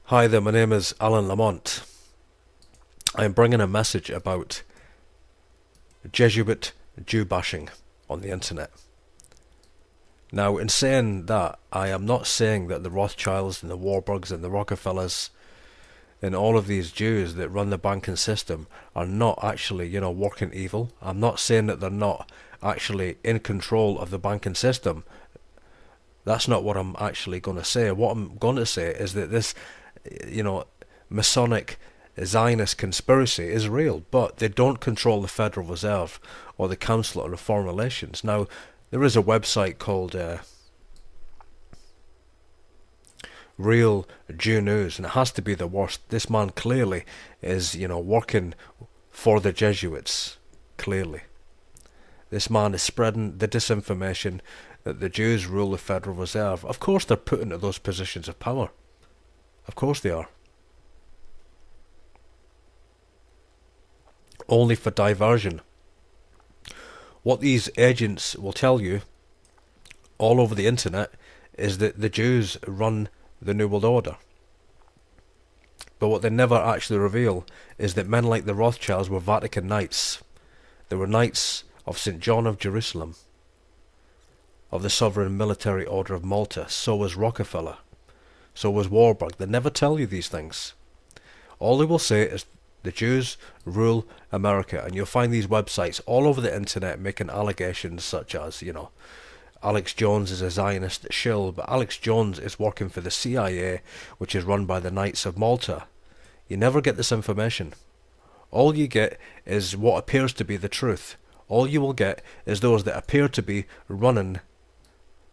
Hi there, my name is Alan Lamont. I am bringing a message about Jesuit Jew bashing on the internet. Now, in saying that, I am not saying that the Rothschilds and the Warburgs and the Rockefellers and all of these Jews that run the banking system are not actually, working evil. I'm not saying that they're not actually in control of the banking system. That's not what I'm actually going to say. What I'm going to say is that this, Masonic Zionist conspiracy is real, but they don't control the Federal Reserve or the Council on Foreign Relations. Now, there is a website called Real Jew News, and it has to be the worst. This man clearly is, working for the Jesuits. Clearly. This man is spreading the disinformation that the Jews rule the Federal Reserve. Of course they're put into those positions of power. Of course they are. Only for diversion. What these agents will tell you all over the internet is that the Jews run the New World Order. But what they never actually reveal is that men like the Rothschilds were Vatican Knights. They were Knights of St. John of Jerusalem, of the Sovereign Military Order of Malta. So was Rockefeller. So was Warburg. They never tell you these things. All they will say is the Jews rule America, and you'll find these websites all over the internet making allegations such as, Alex Jones is a Zionist shill, but Alex Jones is working for the CIA, which is run by the Knights of Malta. You never get this information. All you get is what appears to be the truth. All you will get is those that appear to be running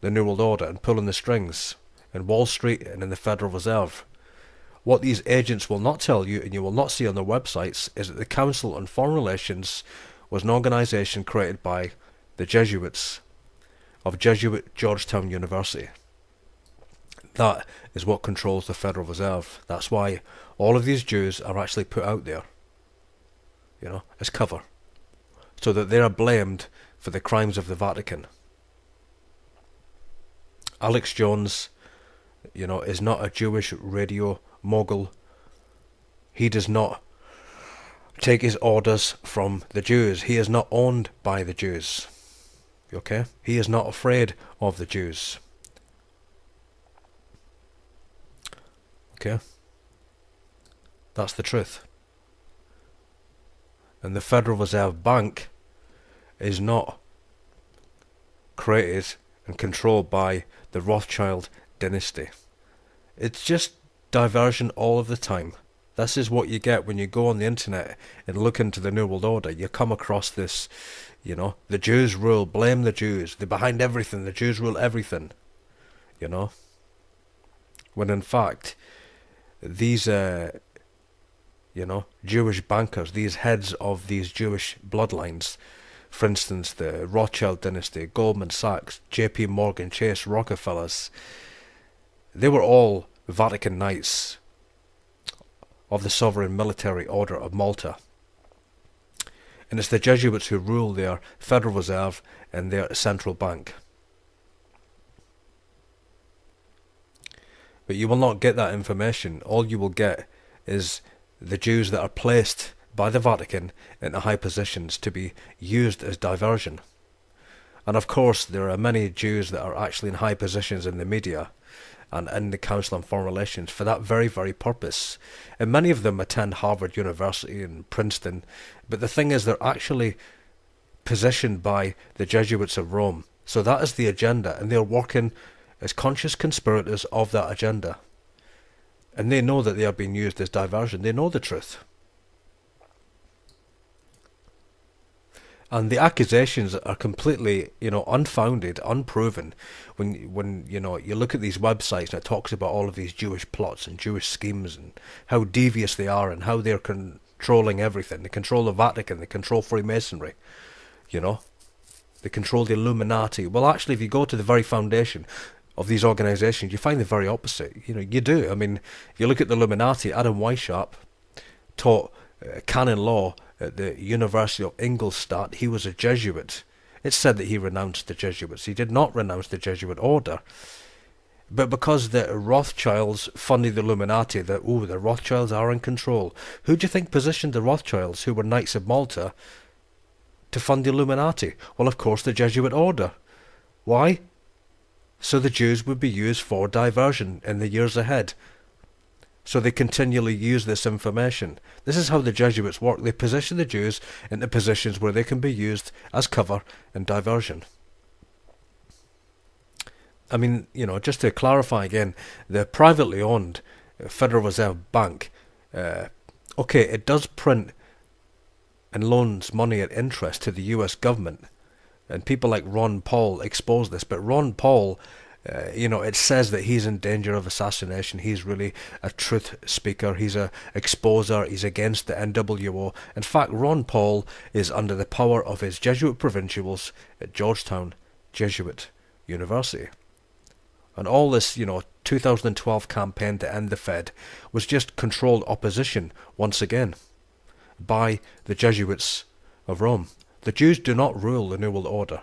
the New World Order and pulling the strings in Wall Street and in the Federal Reserve. What these agents will not tell you, and you will not see on their websites, is that the Council on Foreign Relations was an organisation created by the Jesuits of Jesuit Georgetown University. That is what controls the Federal Reserve. That's why all of these Jews are actually put out there, as cover, so that they are blamed for the crimes of the Vatican. Alex Jones, is not a Jewish radio mogul. He does not take his orders from the Jews. He is not owned by the Jews. Okay? He is not afraid of the Jews. Okay? That's the truth. And the Federal Reserve Bank is not created and controlled by the Rothschild dynasty. It's just diversion all of the time. This is what you get when you go on the internet and look into the New World Order. You come across this, the Jews rule, blame the Jews, they're behind everything, the Jews rule everything, when in fact these Jewish bankers, these heads of these Jewish bloodlines, for instance the Rothschild dynasty, Goldman Sachs, JP Morgan Chase, Rockefellers, they were all Vatican Knights of the Sovereign Military Order of Malta. And it's the Jesuits who rule their Federal Reserve and their central bank. But you will not get that information. All you will get is the Jews that are placed by the Vatican into high positions to be used as diversion. And of course there are many Jews that are actually in high positions in the media and in the Council on Foreign Relations for that very, very purpose. And many of them attend Harvard University and Princeton, but the thing is they're actually positioned by the Jesuits of Rome. So that is the agenda, and they're working as conscious conspirators of that agenda. And they know that they are being used as diversion. They know the truth. And the accusations are completely, unfounded, unproven. When you look at these websites and it talks about all of these Jewish plots and Jewish schemes and how devious they are and how they're controlling everything. They control the Vatican, they control Freemasonry, they control the Illuminati. Well, actually, if you go to the very foundation of these organisations, you find the very opposite. You do. I mean, if you look at the Illuminati, Adam Weishaupt taught canon law at the University of Ingolstadt. He was a Jesuit. It's said that he renounced the Jesuits. He did not renounce the Jesuit order. But because the Rothschilds funded the Illuminati, the Rothschilds are in control. Who do you think positioned the Rothschilds, who were Knights of Malta, to fund the Illuminati? Well, of course, the Jesuit order. Why? So the Jews would be used for diversion in the years ahead. So they continually use this information. This is how the Jesuits work. They position the Jews into positions where they can be used as cover and diversion. I mean, just to clarify again, the privately owned Federal Reserve Bank, okay, it does print and loans money at interest to the US government. And people like Ron Paul expose this. But Ron Paul, it says that he's in danger of assassination. He's really a truth speaker. He's a exposer. He's against the NWO. In fact, Ron Paul is under the power of his Jesuit provincials at Georgetown Jesuit University. And all this, 2012 campaign to end the Fed was just controlled opposition, once again, by the Jesuits of Rome. The Jews do not rule the New World Order.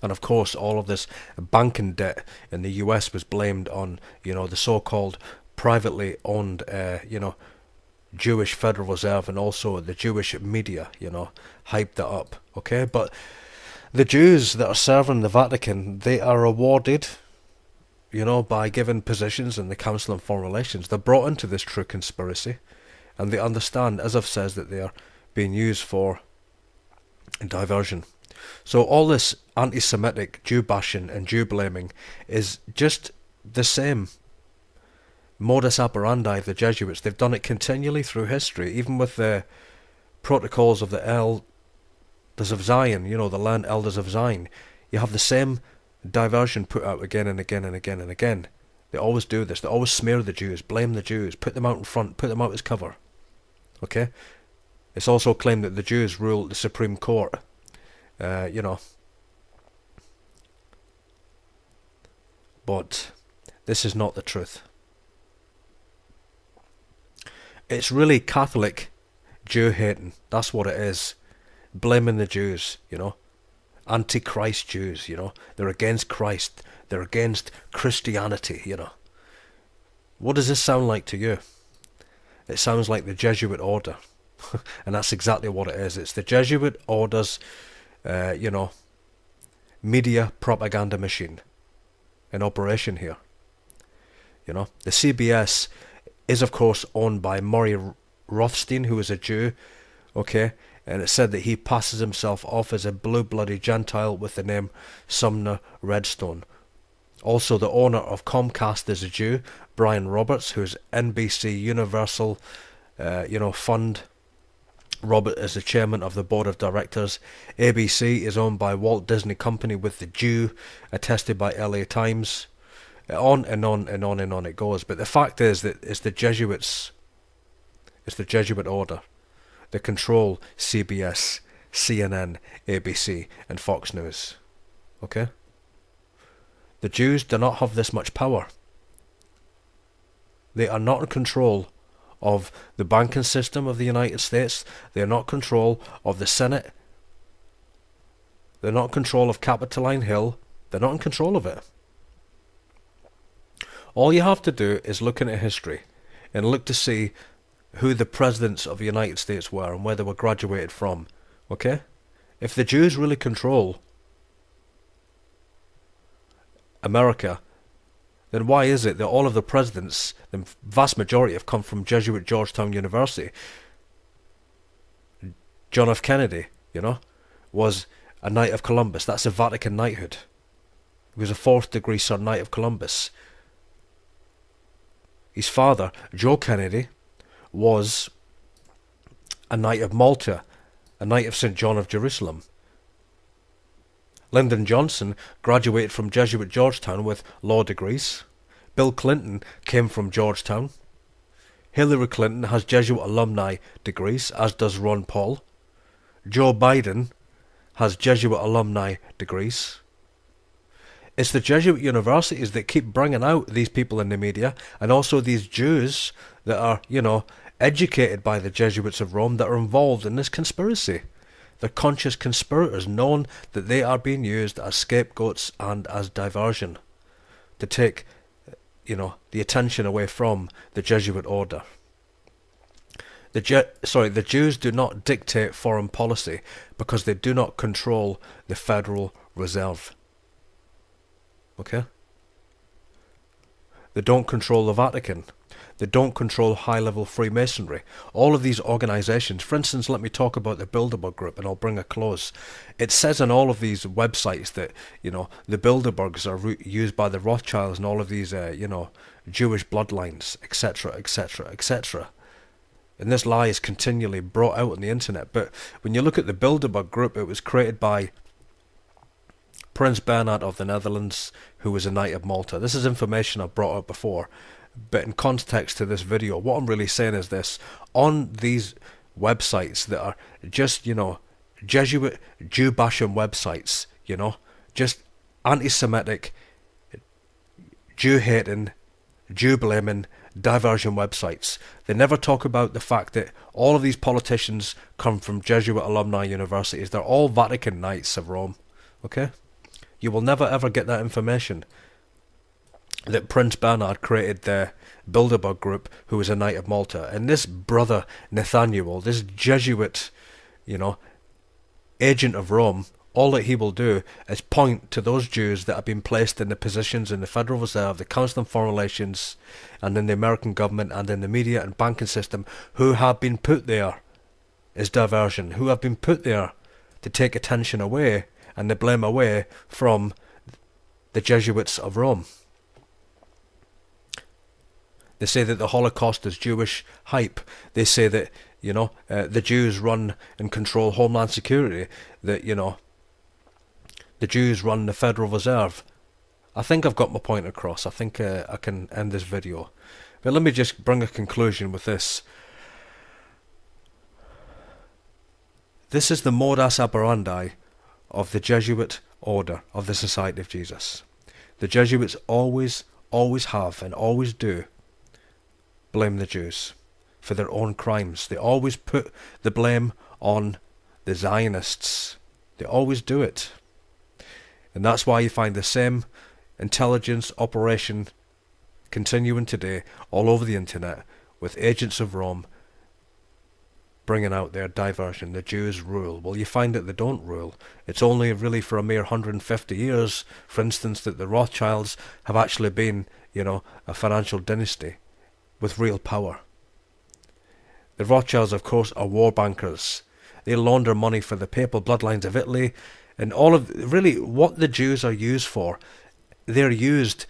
And of course, all of this banking debt in the US was blamed on, the so-called privately owned, Jewish Federal Reserve, and also the Jewish media, hyped that up. Okay, but the Jews that are serving the Vatican, they are rewarded, by given positions in the Council on Foreign Relations. They're brought into this true conspiracy, and they understand, as I've said, that they are being used for diversion. So all this anti-Semitic Jew bashing and Jew blaming is just the same modus operandi of the Jesuits. They've done it continually through history, even with the protocols of the Elders of Zion, the land Elders of Zion. You have the same diversion put out again and again and again and again. They always do this. They always smear the Jews, blame the Jews, put them out in front, put them out as cover. Okay? It's also claimed that the Jews rule the Supreme Court. But this is not the truth. It's really Catholic Jew hating. That's what it is. Blaming the Jews, Antichrist Jews, They're against Christ. They're against Christianity, What does this sound like to you? It sounds like the Jesuit order. And that's exactly what it is. It's the Jesuit order's, media propaganda machine in operation here. The CBS is, of course, owned by Murray Rothstein, who is a Jew, okay? And it said that he passes himself off as a blue-blooded Gentile with the name Sumner Redstone. Also, the owner of Comcast is a Jew, Brian Roberts, who's NBC Universal, Fund. Robert is the chairman of the board of directors. ABC is owned by Walt Disney Company with the Jew, attested by LA Times. On and on and on and on it goes. But the fact is that it's the Jesuits, it's the Jesuit order that control CBS, CNN, ABC, and Fox News. Okay? The Jews do not have this much power. They are not in control of the banking system of the United States. They are not in control of the Senate. They're not in control of Capitoline Hill. They're not in control of it. All you have to do is look into history and look to see who the presidents of the United States were and where they were graduated from. Okay? If the Jews really control America, then why is it that all of the presidents, the vast majority, have come from Jesuit Georgetown University? John F. Kennedy, was a Knight of Columbus. That's a Vatican knighthood. He was a 4th degree Sir Knight of Columbus. His father, Joe Kennedy, was a Knight of Malta, a Knight of St. John of Jerusalem. Lyndon Johnson graduated from Jesuit Georgetown with law degrees. Bill Clinton came from Georgetown. Hillary Clinton has Jesuit alumni degrees, as does Ron Paul. Joe Biden has Jesuit alumni degrees. It's the Jesuit universities that keep bringing out these people in the media, and also these Jews that are, educated by the Jesuits of Rome, that are involved in this conspiracy. They're conscious conspirators, knowing that they are being used as scapegoats and as diversion to take, the attention away from the Jesuit order. The Jews do not dictate foreign policy because they do not control the Federal Reserve. Okay? They don't control the Vatican. They don't control high-level Freemasonry. All of these organisations, for instance, let me talk about the Bilderberg Group, and I'll bring a close. It says on all of these websites that, the Bilderbergs are used by the Rothschilds and all of these, Jewish bloodlines, etc., etc., etc. And this lie is continually brought out on the internet. But when you look at the Bilderberg Group, it was created by Prince Bernhard of the Netherlands, who was a Knight of Malta. This is information I've brought up before. But in context to this video, what I'm really saying is this. On these websites that are just, Jesuit, Jew-bashing websites, just anti-Semitic, Jew-hating, Jew-blaming, diversion websites. They never talk about the fact that all of these politicians come from Jesuit alumni universities. They're all Vatican Knights of Rome. Okay? You will never ever get that information. That Prince Bernhard created the Bilderberg Group, who was a Knight of Malta. And this brother Nathaniel, this Jesuit, agent of Rome, all that he will do is point to those Jews that have been placed in the positions in the Federal Reserve, the Council on Foreign Relations, and in the American government, and in the media and banking system, who have been put there as diversion, who have been put there to take attention away and the blame away from the Jesuits of Rome. They say that the Holocaust is Jewish hype. They say that, the Jews run and control Homeland Security. That, the Jews run the Federal Reserve. I think I've got my point across. I think I can end this video. But let me just bring a conclusion with this. This is the modus operandi of the Jesuit order of the Society of Jesus. The Jesuits always have and always do blame the Jews for their own crimes. They always put the blame on the Zionists. They always do it. And that's why you find the same intelligence operation continuing today all over the internet with agents of Rome bringing out their diversion. The Jews rule. Well, you find that they don't rule. It's only really for a mere 150 years, for instance, that the Rothschilds have actually been, a financial dynasty with real power. The Rothschilds, of course, are war bankers. They launder money for the papal bloodlines of Italy, and all of really what the Jews are used for. They're used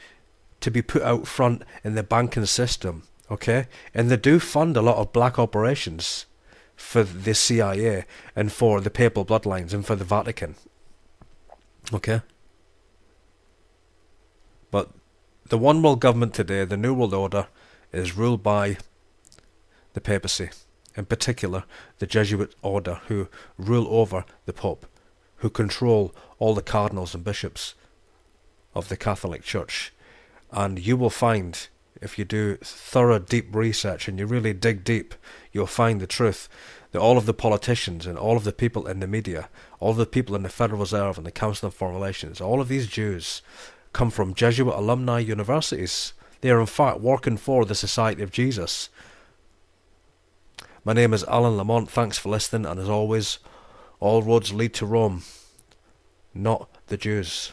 to be put out front in the banking system, okay? And they do fund a lot of black operations for the CIA and for the papal bloodlines and for the Vatican, okay? But the one world government today, the New World Order, is ruled by the papacy, in particular the Jesuit order, who rule over the Pope, who control all the cardinals and bishops of the Catholic Church. And you will find, if you do thorough deep research and you really dig deep, you'll find the truth that all of the politicians and all of the people in the media, all of the people in the Federal Reserve and the Council on Foreign Relations, all of these Jews come from Jesuit alumni universities. They are in fact working for the Society of Jesus. My name is Alan Lamont. Thanks for listening, and as always, all roads lead to Rome, not the Jews.